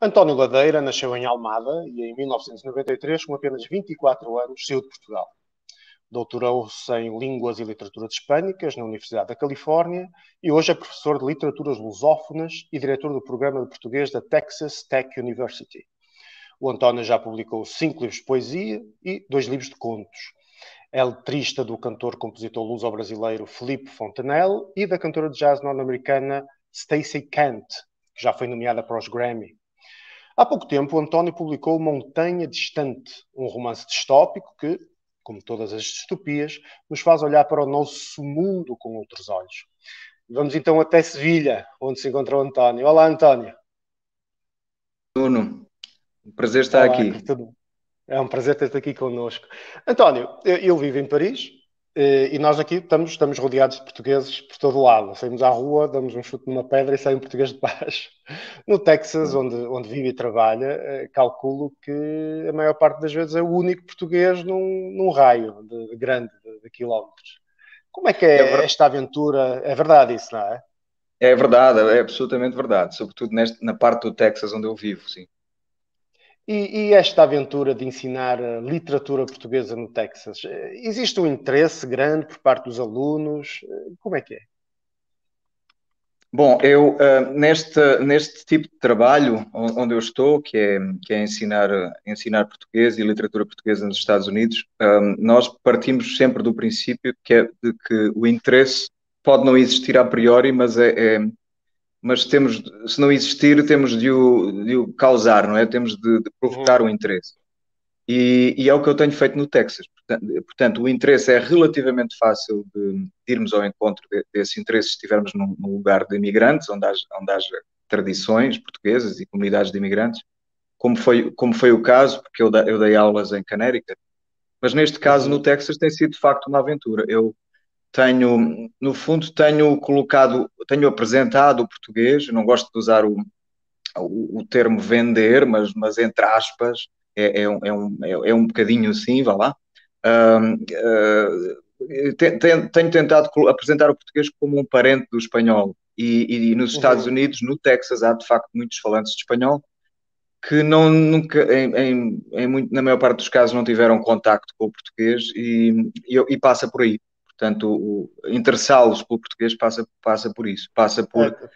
António Ladeira nasceu em Almada e em 1993, com apenas 24 anos, saiu de Portugal. Doutorou-se em Línguas e Literaturas Hispânicas na Universidade da Califórnia e hoje é professor de Literaturas Lusófonas e diretor do programa de português da Texas Tech University. O António já publicou 5 livros de poesia e 2 livros de contos. É letrista do cantor-compositor luso-brasileiro Felipe Fontanelle e da cantora de jazz norte-americana Stacey Kent, que já foi nomeada para os Grammy. Há pouco tempo, o António publicou Montanha Distante, um romance distópico que, como todas as distopias, nos faz olhar para o nosso mundo com outros olhos. Vamos então até Sevilha, onde se encontra o António. Olá, António. Nuno, um prazer estar Olá, aqui. é um prazer ter-te aqui connosco. António, eu vivo em Paris e nós aqui estamos rodeados de portugueses por todo lado. Saímos à rua, damos um chute numa pedra e sai um português de paz. No Texas, onde vive e trabalha, calculo que a maior parte das vezes é o único português num raio grande de quilómetros. Como é que É, é esta aventura? É verdade isso, não é? é verdade, é absolutamente verdade, sobretudo na parte do Texas onde eu vivo, sim. E esta aventura de ensinar a literatura portuguesa no Texas, existe um interesse grande por parte dos alunos? Como é que é? Bom, eu neste tipo de trabalho onde eu estou, que é ensinar português e literatura portuguesa nos Estados Unidos, nós partimos sempre do princípio de que o interesse pode não existir a priori, mas temos, se não existir, temos de o causar, não é? Temos de provocar o interesse. E é o que eu tenho feito no Texas. Portanto, o interesse é relativamente fácil de irmos ao encontro desse interesse se estivermos num lugar de imigrantes, onde haja tradições portuguesas e comunidades de imigrantes, como foi o caso, porque eu dei aulas em Connecticut. Mas neste caso, no Texas, tem sido de facto uma aventura. Eu no fundo, tenho apresentado o português, não gosto de usar o termo vender, mas entre aspas, é um bocadinho assim, vá lá. Tenho tentado apresentar o português como um parente do espanhol. E nos Estados Unidos, no Texas, há de facto muitos falantes de espanhol que nunca, na maior parte dos casos, não tiveram contacto com o português e passa por aí. Portanto, interessá-los pelo português passa por isso. Passa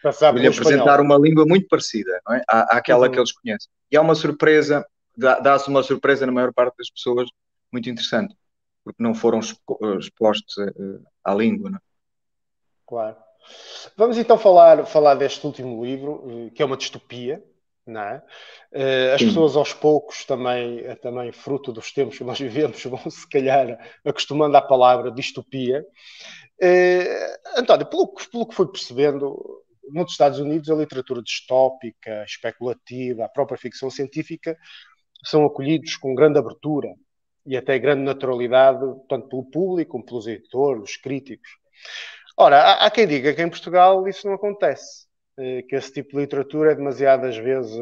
Passar por lhe pelo apresentar espanhol. uma língua muito parecida, não é? Àquela que eles conhecem. E há uma surpresa, dá-se uma surpresa na maior parte das pessoas muito interessante, porque não foram expostos à língua, não é? Claro. Vamos então falar deste último livro, que é uma distopia, não é? As Sim. pessoas aos poucos, também fruto dos tempos que nós vivemos, vão se calhar acostumando à palavra distopia. António, pelo que fui percebendo, nos Estados Unidos a literatura distópica, especulativa, a própria ficção científica são acolhidos com grande abertura e até grande naturalidade, tanto pelo público como pelos editores, os críticos. Ora, há quem diga que em Portugal isso não acontece, que esse tipo de literatura é demasiadas vezes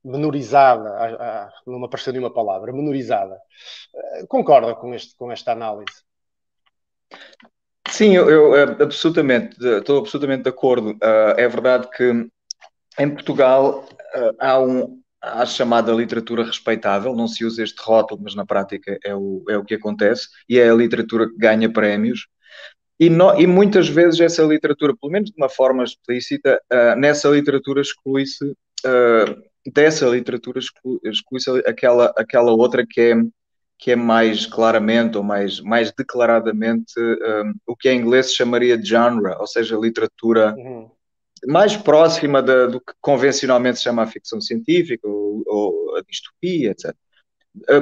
menorizada, não me apareceu nenhuma palavra, menorizada. Concorda com esta análise? Sim, estou absolutamente de acordo. É verdade que em Portugal há a chamada literatura respeitável, não se usa este rótulo, mas na prática é o que acontece, e é a literatura que ganha prémios. E muitas vezes essa literatura, pelo menos de uma forma explícita, nessa literatura exclui-se, dessa literatura exclui-se aquela outra que é mais claramente ou mais declaradamente o que em inglês se chamaria de genre, ou seja, literatura mais próxima do que convencionalmente se chama a ficção científica ou a distopia, etc.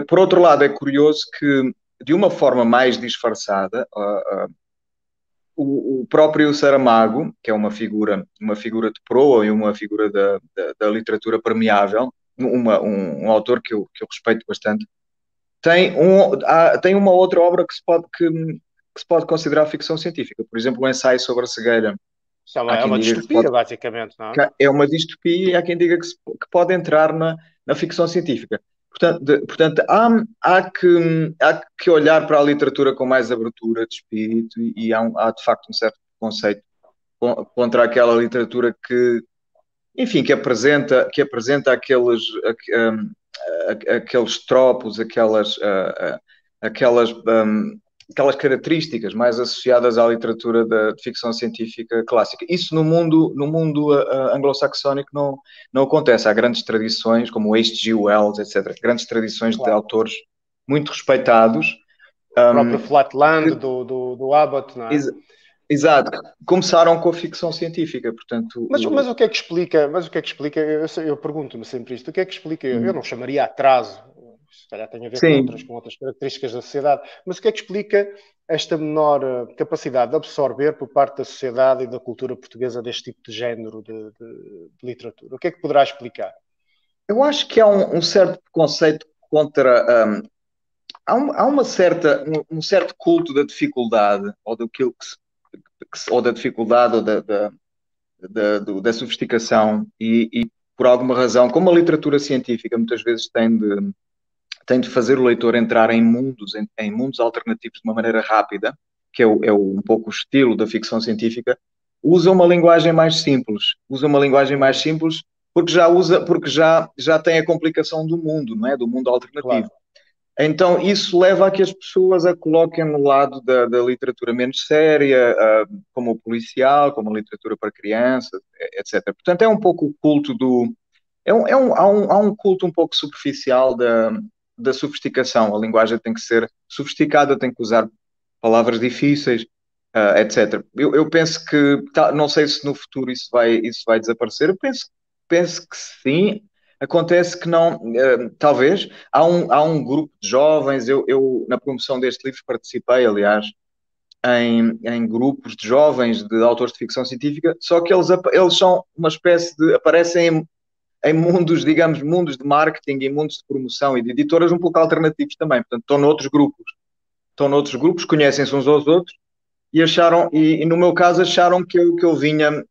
Por outro lado, é curioso que, de uma forma mais disfarçada, o próprio Saramago, que é uma figura de proa e uma figura da literatura permeável, um autor que eu respeito bastante, tem uma outra obra que se pode considerar ficção científica. Por exemplo, o ensaio sobre a cegueira. Isso Há é quem uma diga distopia, basicamente, não é? que é uma distopia e há quem diga que pode entrar na ficção científica. Portanto há que olhar para a literatura com mais abertura de espírito e há de facto um certo preconceito contra aquela literatura enfim, que apresenta aqueles tropos, aquelas, aquelas características mais associadas à literatura de ficção científica clássica. Isso no mundo anglo-saxónico não acontece. Há grandes tradições, como o H.G. Wells, etc. Grandes tradições de Claro. autores muito respeitados. O próprio Flatland Que, do Abbott, não é? exato, começaram com a ficção científica, portanto... Mas o que é que explica? Mas o que é que explica? Eu pergunto-me sempre isto. O que é que explica? Eu não chamaria atraso. Se calhar tem a ver Sim, com outras características da sociedade. Mas o que é que explica esta menor capacidade de absorver por parte da sociedade e da cultura portuguesa deste tipo de género de literatura? O que é que poderá explicar? eu acho que há um certo preconceito contra... há um certo culto da dificuldade, ou daquilo ou da dificuldade, ou da sofisticação, e por alguma razão, como a literatura científica muitas vezes tem de fazer o leitor entrar em mundos alternativos de uma maneira rápida, que um pouco o estilo da ficção científica, usa uma linguagem mais simples. Usa uma linguagem mais simples porque já tem a complicação do mundo, não é? Do mundo alternativo. Claro. Então, isso leva a que as pessoas a coloquem no lado da literatura menos séria, como o policial, como a literatura para crianças, etc. Portanto, é um pouco o culto do. Há um culto um pouco superficial da sofisticação. A linguagem tem que ser sofisticada, tem que usar palavras difíceis, etc. Eu penso que, não sei se no futuro isso vai desaparecer, eu penso que sim. Acontece que não, talvez. Há um grupo de jovens, eu na promoção deste livro participei, aliás, em grupos de jovens de autores de ficção científica, só que eles são uma espécie de, aparecem em mundos, digamos, mundos de marketing e mundos de promoção e de editoras um pouco alternativos também. Portanto, estão noutros grupos, conhecem-se uns aos outros e no meu caso acharam que eu vinha,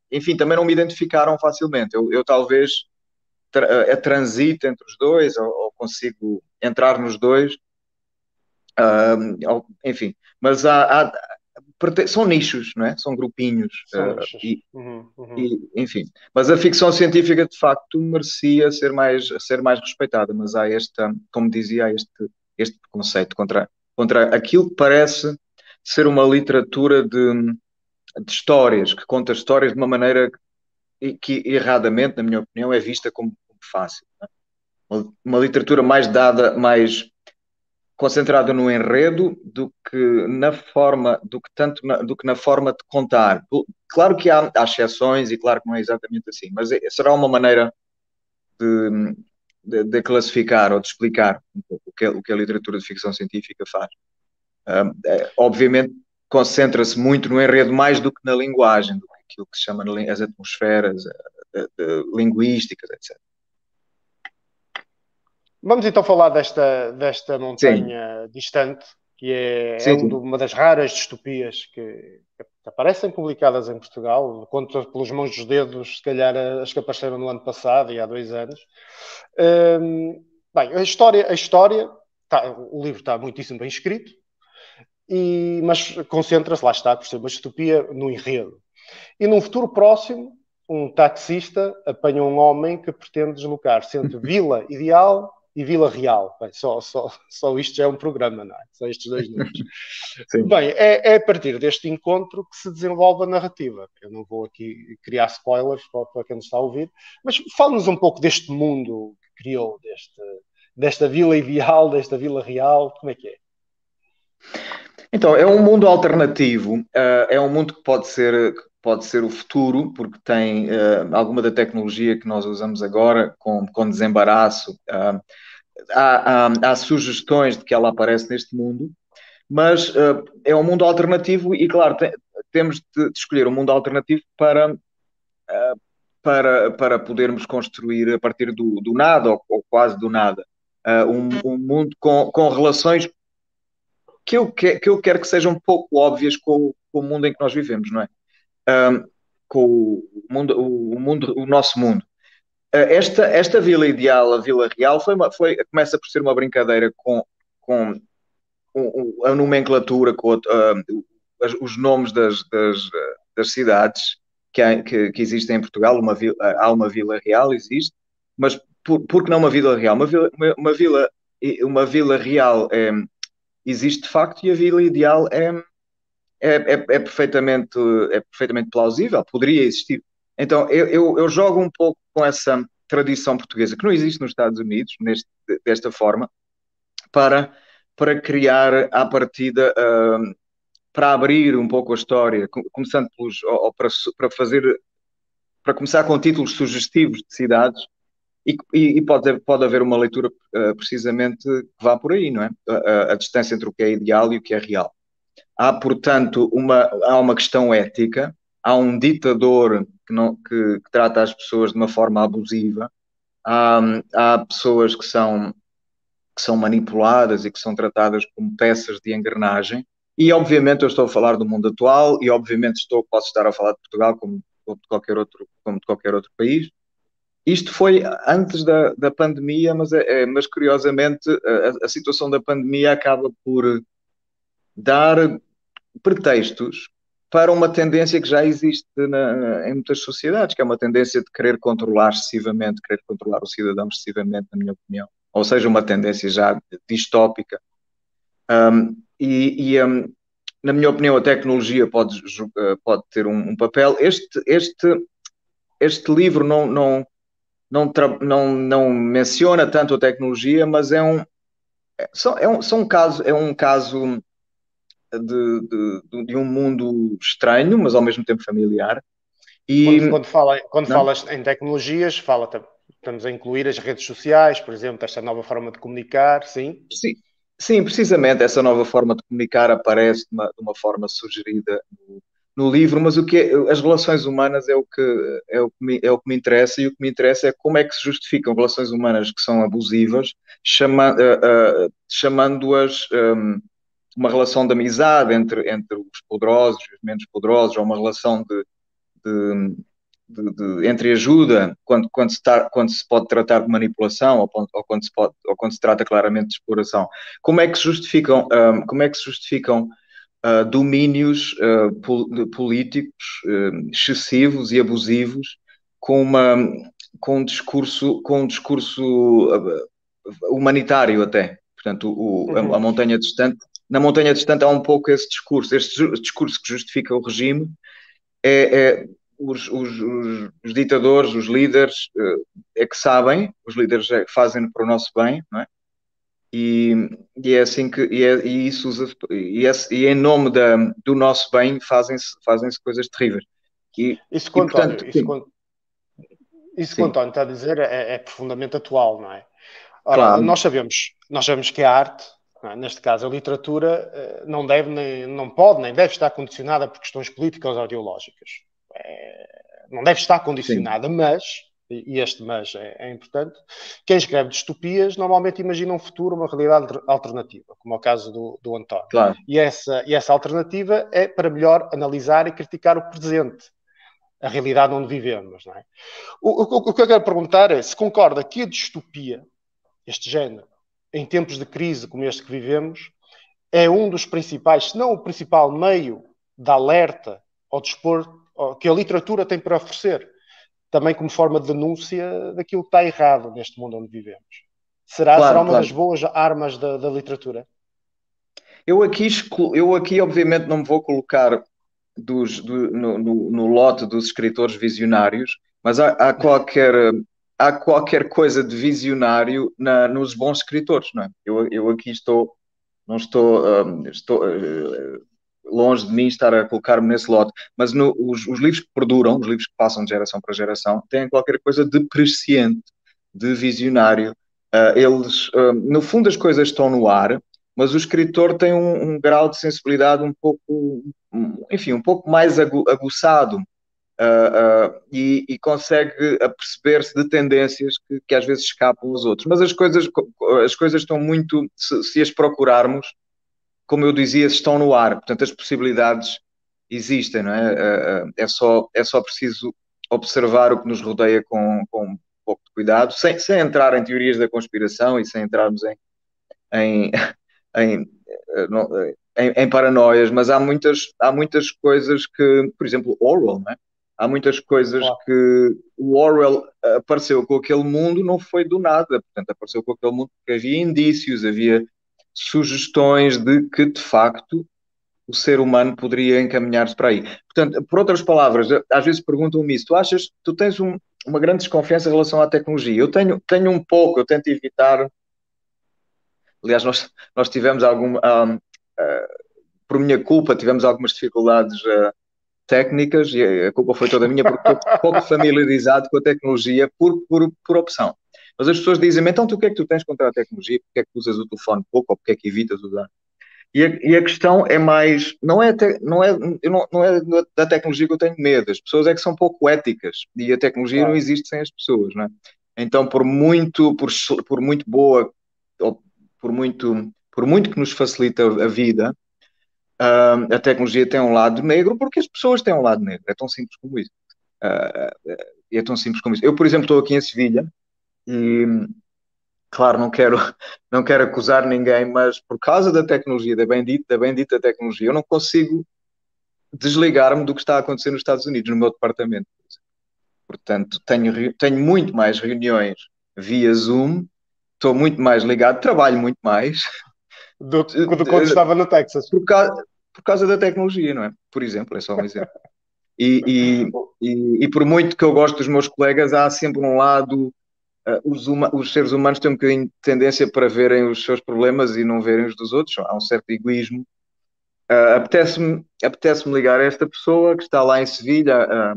enfim, também não me identificaram facilmente. Eu talvez transito entre os dois ou consigo entrar nos dois, enfim, mas são nichos, não é? São grupinhos, São lixos. Uhum, uhum. enfim. Mas a ficção científica, de facto, merecia ser mais respeitada, mas como dizia, há este preconceito contra aquilo que parece ser uma literatura de histórias, que conta histórias de uma maneira que erradamente, na minha opinião, é vista como fácil. Não é? Uma literatura mais dada, mais concentrada no enredo do que na forma de contar. Claro que há exceções e claro que não é exatamente assim, mas será uma maneira de classificar ou de explicar um pouco o que a literatura de ficção científica faz. Obviamente concentra-se muito no enredo mais do que na linguagem, do que aquilo que se chama as atmosferas linguísticas, etc. Vamos então falar desta Sim, montanha distante, que é sim, sim. uma das raras distopias que aparecem publicadas em Portugal. Conto pelos mãos dos dedos, se calhar as que apareceram no ano passado e há 2 anos. Bem, a história o livro está muitíssimo bem escrito, mas concentra-se, lá está, por ser uma distopia, no enredo. E num futuro próximo, um taxista apanha um homem que pretende deslocar-se entre Vila Ideal e Vila Real. Bem, só isto já é um programa, não é? Só estes dois nomes. Sim. Bem, é a partir deste encontro que se desenvolve a narrativa. Eu não vou aqui criar spoilers para quem nos está a ouvir, mas fala-nos um pouco deste mundo que criou, desta Vila Ideal, desta Vila Real, como é que é? Então, é um mundo alternativo, é um mundo que pode ser o futuro, porque tem alguma da tecnologia que nós usamos agora, com desembaraço. Há sugestões de que ela aparece neste mundo, mas é um mundo alternativo e, claro, temos de escolher um mundo alternativo para podermos construir a partir do nada, ou quase do nada, um mundo com relações que eu quero que sejam um pouco óbvias com o mundo em que nós vivemos, não é? Com o mundo, o nosso mundo. Esta vila ideal, a Vila Real, começa por ser uma brincadeira com a nomenclatura, os nomes das cidades que existem em Portugal. Há uma Vila Real, existe, mas por que não uma Vila Real? Uma vila Real existe de facto, e a Vila Ideal é perfeitamente plausível, poderia existir. Então, eu jogo um pouco com essa tradição portuguesa, que não existe nos Estados Unidos, desta forma, para, para criar à partida, para abrir um pouco a história, começando ou para começar com títulos sugestivos de cidades, e pode haver uma leitura precisamente que vá por aí, não é? A distância entre o que é ideal e o que é real. Há, portanto, há uma questão ética, há um ditador que trata as pessoas de uma forma abusiva, há pessoas que são manipuladas e que são tratadas como peças de engrenagem, e obviamente eu estou a falar do mundo atual, e obviamente posso estar a falar de Portugal como de qualquer outro país. Isto foi antes da pandemia, mas curiosamente a situação da pandemia acaba por dar pretextos para uma tendência que já existe em muitas sociedades, que é uma tendência de querer controlar excessivamente, querer controlar o cidadão excessivamente, na minha opinião. Ou seja, uma tendência já distópica. Na minha opinião, a tecnologia pode ter um papel. Este livro não menciona tanto a tecnologia, mas é um caso de um mundo estranho, mas ao mesmo tempo familiar. Quando Não? falas em tecnologias, estamos a incluir as redes sociais, por exemplo, esta nova forma de comunicar, sim? Sim, sim, precisamente essa nova forma de comunicar aparece de uma forma sugerida no livro, mas as relações humanas é o que me interessa, e o que me interessa é como é que se justificam relações humanas que são abusivas, chamando-as uma relação de amizade entre os poderosos e os menos poderosos, ou uma relação de, entre ajuda, quando se pode tratar de manipulação, ou quando se trata claramente de exploração. Como é que se justificam domínios políticos excessivos e abusivos com, uma, com um discurso humanitário até? Portanto, a montanha distante, na montanha distante há um pouco esse discurso que justifica o regime. Os ditadores, os líderes, é que sabem, os líderes fazem para o nosso bem, não é? E é assim que e em nome do nosso bem fazem-se coisas terríveis. Isso que E o António, portanto, isso que, sim, o- isso que o sim, António está a dizer é profundamente atual, não é? Ora, claro, nós sabemos que a arte, não é? Neste caso a literatura, não deve, não pode, nem deve estar condicionada por questões políticas ou ideológicas. Não deve estar sim, condicionada, mas, e este mas é importante, quem escreve distopias normalmente imagina um futuro, uma realidade alternativa, como é o caso do António. claro. E essa alternativa é para melhor analisar e criticar o presente, a realidade onde vivemos. Não é? O que eu quero perguntar é se concorda que a distopia, este género, em tempos de crise como este que vivemos, é um dos principais, se não o principal meio de alerta ao dispor que a literatura tem para oferecer, também como forma de denúncia daquilo que está errado neste mundo onde vivemos. Será Claro, uma das claro. boas armas da literatura? Eu aqui, obviamente, não me vou colocar no lote dos escritores visionários, mas há qualquer coisa de visionário nos bons escritores, não é? Eu aqui não estou longe de mim estar a colocar-me nesse lote, mas os livros que perduram, os livros que passam de geração para geração, têm qualquer coisa de presciente, de visionário. No fundo, as coisas estão no ar, mas o escritor tem um grau de sensibilidade um pouco, enfim, um pouco mais aguçado, e consegue aperceber-se de tendências que às vezes escapam aos outros. Mas as coisas estão muito, se as procurarmos, como eu dizia, estão no ar, portanto as possibilidades existem, não é? É só preciso observar o que nos rodeia com um pouco de cuidado, sem entrar em teorias da conspiração e sem entrarmos em, em, não, em paranoias, mas há muitas coisas que, por exemplo, Orwell, não é? Há muitas coisas Claro. que o Orwell apareceu com aquele mundo, não foi do nada, portanto, apareceu com aquele mundo porque havia indícios, havia sugestões de que, de facto, o ser humano poderia encaminhar-se para aí. Portanto, por outras palavras, às vezes perguntam-me isso, tu tens uma grande desconfiança em relação à tecnologia? Eu tenho um pouco, eu tento evitar. Aliás, nós tivemos por minha culpa, tivemos algumas dificuldades técnicas e a culpa foi toda minha porque estou pouco familiarizado com a tecnologia por opção. Mas as pessoas dizem-me, então, o que é que tu tens contra a tecnologia? Porque é que usas o telefone pouco ou porque é que evitas usar? E a questão é mais, não é da tecnologia que eu tenho medo, as pessoas é que são pouco éticas e a tecnologia não Claro. existe sem as pessoas, não é? Então, por muito boa, ou por muito que nos facilita a vida, a tecnologia tem um lado negro porque as pessoas têm um lado negro, é tão simples como isso. Ah, é tão simples como isso. Eu, por exemplo, estou aqui em Sevilha e, claro, não quero acusar ninguém, mas por causa da tecnologia, da bendita tecnologia, eu não consigo desligar-me do que está a acontecer nos Estados Unidos, no meu departamento. Portanto, tenho muito mais reuniões via Zoom, estou muito mais ligado, trabalho muito mais Do quando estava no Texas. por causa da tecnologia, não é? Por exemplo, é só um exemplo. E por muito que eu gosto dos meus colegas, há sempre um lado. Os seres humanos têm um bocadinho de tendência para verem os seus problemas e não verem os dos outros. Há um certo egoísmo. Apetece-me ligar a esta pessoa que está lá em Sevilha,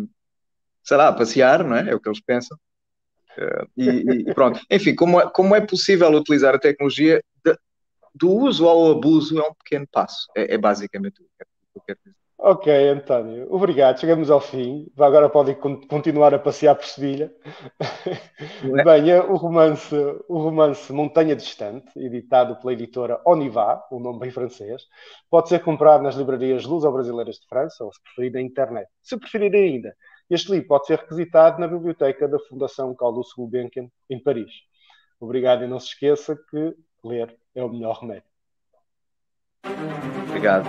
sei lá, a passear, não é? É o que eles pensam. E pronto. Enfim, como é possível utilizar a tecnologia, do uso ao abuso é um pequeno passo. É basicamente o que eu quero dizer. Ok, António, obrigado. Chegamos ao fim. Agora podem continuar a passear por Sevilha. Não é? Bem, o romance Montanha Distante, editado pela editora Onivá, um nome bem francês, pode ser comprado nas livrarias luso-brasileiras de França, ou se preferir, na internet. Se preferir ainda, este livro pode ser requisitado na biblioteca da Fundação Carlos Gulbenkian, em Paris. Obrigado e não se esqueça que ler é o melhor remédio. Obrigado.